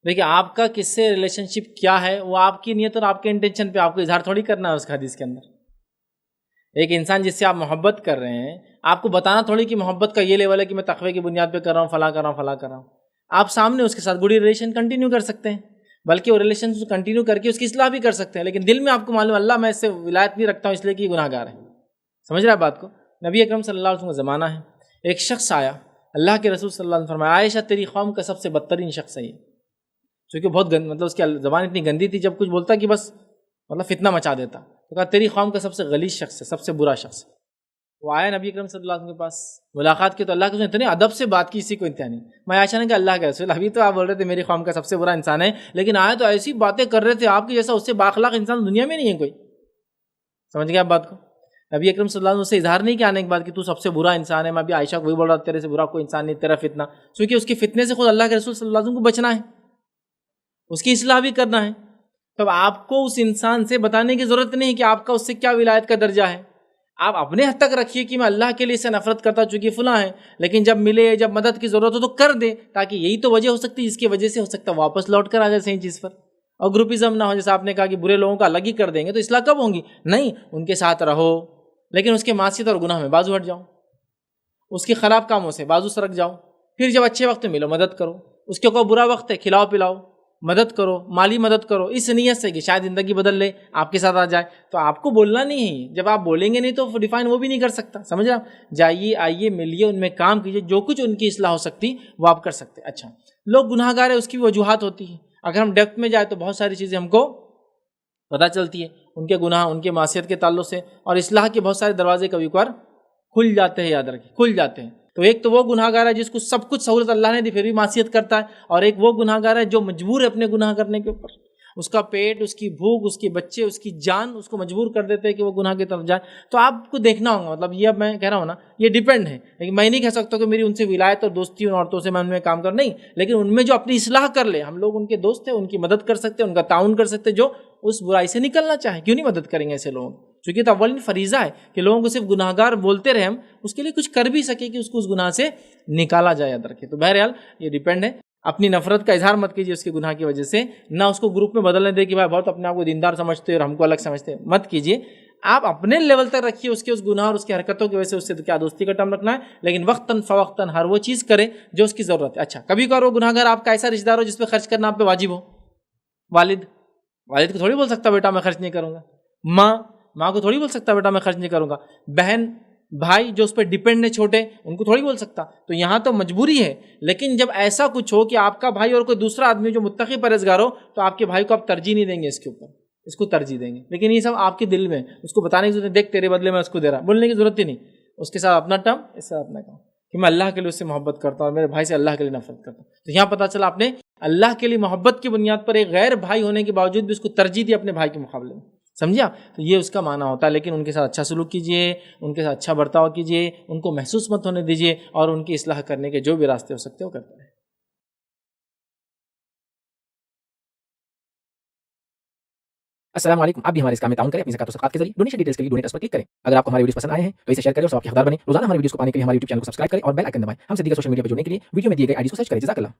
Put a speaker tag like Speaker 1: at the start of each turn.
Speaker 1: دیکھیے آپ کا کس سے ریلیشن شپ کیا ہے وہ آپ کی نیت اور آپ کے انٹینشن پہ، آپ کو اظہار تھوڑی کرنا ہے اس کا حدیث کے اندر۔ ایک انسان جس سے آپ محبت کر رہے ہیں، آپ کو بتانا تھوڑی کہ محبت کا یہ لیول ہے کہ میں تقوی کی بنیاد پہ کر رہا ہوں، فلاں کر رہا ہوں، فلاں کر رہا ہوں۔ آپ سامنے اس کے ساتھ گڈ ریلیشن کنٹینیو کر سکتے ہیں، بلکہ وہ ریلیشن کنٹینیو کر کے اس کی اصلاح بھی کر سکتے ہیں، لیکن دل میں آپ کو معلوم اللہ میں اس سے ولایت نہیں رکھتا ہوں اس لیے کہ گناہ گار ہے۔ سمجھ رہے ہیں بات کو؟ نبی اکرم صلی اللہ علیہ وسلم کا زمانہ ہے، ایک شخص آیا، اللہ کے رسول صلی اللہ علیہ وسلم نے فرمایا عائشہ تیری قوم کا سب سے بدترین شخص ہے یہ، چونکہ بہت مطلب اس کی زبان اتنی گندی تھی، جب کچھ بولتا کہ بس مطلب فتنہ مچا دیتا، تو کہا تیری قوم کا سب سے غلیظ شخص ہے، سب سے برا شخص ہے۔ وہ آیا نبی اکرم صلی اللہ علیہ وسلم کے پاس، ملاقات کی تو اللہ کے رسول نے اتنے ادب سے بات کی، اسی کو انتہا نہیں۔ میں عائشہ نے کہا اللہ کے رسول ابھی تو آپ بول رہے تھے میری قوم کا سب سے برا انسان ہے، لیکن آئے تو ایسی باتیں کر رہے تھے آپ کی جیسا اس سے بااخلاق انسان دنیا میں نہیں ہے کوئی۔ سمجھ گئے آپ بات کو؟ نبی اکرم صلی اللہ علیہ وسلم سے اظہار نہیں کیا آنے کے بعد کہ تو سب سے برا انسان ہے، میں ابھی عائشہ کو وہی بول رہا تیرے سے برا کوئی انسان نہیں، تیرا فتنہ، کیونکہ اس کے فتنے سے خود اللہ کے رسول صلی اللہ علیہ وسلم کو بچنا ہے، اس کی اصلاح بھی کرنا ہے۔ تب آپ کو اس انسان سے بتانے کی ضرورت نہیں کہ آپ کا اس سے کیا ولایت کا درجہ ہے، آپ اپنے حد تک رکھیے کہ میں اللہ کے لیے اسے نفرت کرتا چونکہ فلاں ہے، لیکن جب ملے، جب مدد کی ضرورت ہو تو کر دے، تاکہ یہی تو وجہ ہو سکتی ہے جس کی وجہ سے ہو سکتا ہے واپس لوٹ کر آ جائے صحیح چیز پر، اور گروپزم نہ ہو۔ جیسے آپ نے کہا کہ برے لوگوں کا الگ ہی کر دیں گے تو اصلاح کب ہوں گی؟ نہیں، ان کے ساتھ رہو، لیکن اس کے معصیت اور گناہ میں بازو ہٹ جاؤ، اس کی خراب کاموں سے بازو سرک جاؤ، پھر جب اچھے وقت میں ملو مدد کرو، اس کے کوئی برا وقت ہے کھلاؤ پلاؤ، مدد کرو، مالی مدد کرو، اس نیت سے کہ شاید زندگی بدل لے، آپ کے ساتھ آ جائے۔ تو آپ کو بولنا نہیں ہے، جب آپ بولیں گے نہیں تو ڈیفائن وہ بھی نہیں کر سکتا، سمجھ رہے آپ؟ جائیے آئیے ملیے، ان میں کام کیجیے، جو کچھ ان کی اصلاح ہو سکتی وہ آپ کر سکتے۔ اچھا، لوگ گناہ گار ہیں، اس کی بھی وجوہات ہوتی ہیں، اگر ہم ڈیپتھ میں جائیں تو بہت ساری چیزیں ہم کو پتہ چلتی ہے ان کے گناہ، ان کے معصیت کے تعلق سے، اور اصلاح کے بہت سارے دروازے کبھی کبھار کھل جاتے ہیں، یاد رکھیں کھل جاتے ہیں۔ تو ایک تو وہ گناہ گار ہے جس کو سب کچھ سہولت اللہ نے دی پھر بھی معصیت کرتا ہے، اور ایک وہ گناہ گار ہے جو مجبور ہے اپنے گناہ کرنے کے اوپر، اس کا پیٹ، اس کی بھوک، اس کے بچے، اس کی جان اس کو مجبور کر دیتے ہیں کہ وہ گناہ کی طرف جائے۔ تو آپ کو دیکھنا ہوگا، مطلب یہ اب میں کہہ رہا ہوں نا، یہ ڈیپینڈ ہے، لیکن میں نہیں کہہ سکتا کہ میری ان سے ولایت اور دوستی ان عورتوں سے میں ان میں کام کر، نہیں، لیکن ان میں جو اپنی اصلاح کر لے، ہم لوگ ان کے دوست ہیں، ان کی مدد کر سکتے ہیں، ان کا تعاون کر سکتے ہیں، جو اس برائی سے نکلنا چاہے، کیوں نہیں مدد کریں گے ایسے لوگوں؟ چونکہ تو اولین فریضہ ہے کہ لوگوں کو صرف گناہ گار بولتے رہے، ہم اس کے لیے کچھ کر بھی سکے کہ اس کو اس گناہ سے نکالا جائے، یاد رکھے۔ تو بہرحال یہ ڈیپینڈ ہے، اپنی نفرت کا اظہار مت کیجیے اس کے گناہ کی وجہ سے، نہ اس کو گروپ میں بدلنے دے کہ بھائی بہت اپنے آپ کو دیندار سمجھتے اور ہم کو الگ سمجھتے، مت کیجیے۔ آپ اپنے لیول تک رکھیے، اس کے اس گناہ اور اس کی حرکتوں کی وجہ سے اس سے کیا دوستی کا ٹرم رکھنا ہے، لیکن وقتاً فوقتاً ہر وہ چیز کرے جو اس کی ضرورت ہے۔ اچھا، کبھی کبھار وہ گناہ گار آپ کا ایسا رشتہ دار ہو جس پہ خرچ کرنا آپ پہ واجب ہو، والد کو تھوڑی بول سکتا بیٹا میں خرچ نہیں کروں گا، ماں کو تھوڑی بول سکتا بیٹا میں خرچ نہیں کروں گا، بہن بھائی جو اس پہ ڈیپینڈ ہے چھوٹے، ان کو تھوڑی بول سکتا۔ تو یہاں تو مجبوری ہے، لیکن جب ایسا کچھ ہو کہ آپ کا بھائی اور کوئی دوسرا آدمی جو متقی پرہیزگار ہو، تو آپ کے بھائی کو آپ ترجیح نہیں دیں گے، اس کے اوپر اس کو ترجیح دیں گے، لیکن یہ سب آپ کے دل میں، اس کو بتانے کی ضرورت نہیں، دیکھ تیرے بدلے میں اس کو دے رہا، بولنے کی ضرورت ہی نہیں، اس کے ساتھ اپنا ٹرم، اس سے اپنا کام، کہ میں اللہ کے لیے اس سے محبت کرتا ہوں اور میرے بھائی سے اللہ کے لیے نفرت کرتا ہوں۔ تو یہاں پتہ چلا آپ نے اللہ کے لیے محبت کی بنیاد پر ایک غیر بھائی ہونے کے باوجود بھی اس کو ترجیح دی اپنے بھائی کے مقابلے میں، سمجھا؟ تو یہ اس کا معنی ہوتا ہے، لیکن ان کے ساتھ اچھا سلوک کیجیے، ان کے ساتھ اچھا برتاؤ کیجیے، ان کو محسوس مت ہونے دیجیے، اور ان کی اصلاح کرنے کے جو بھی راستے ہو سکتے وہ کرتے رہیں۔
Speaker 2: السلام علیکم، آپ بھی ہمارے اس کام میں تعاون کریں اپنی زکات و صدقات کے ذریعے۔ ڈونیشن ڈیٹیلز کے لیے ڈونیٹ اس پر کلک کریں۔ اگر آپ کو ہمارے ویڈیوز پسند آئے ہیں تو اسے شیئر کریں اور سب کے حقدار بنیں۔ روزانہ ہمارے ویڈیوز کو پانے کے لیے ہمارے یوٹیوب چینل کو سبسکرائب کریں اور بیل آئکن دبائیں۔ ہم سے دیگر سوشل میڈیا پہ جڑنے کے لیے ویڈیو میں دیے گئے آئی ڈی کو سرچ کریں۔ جزاک اللہ۔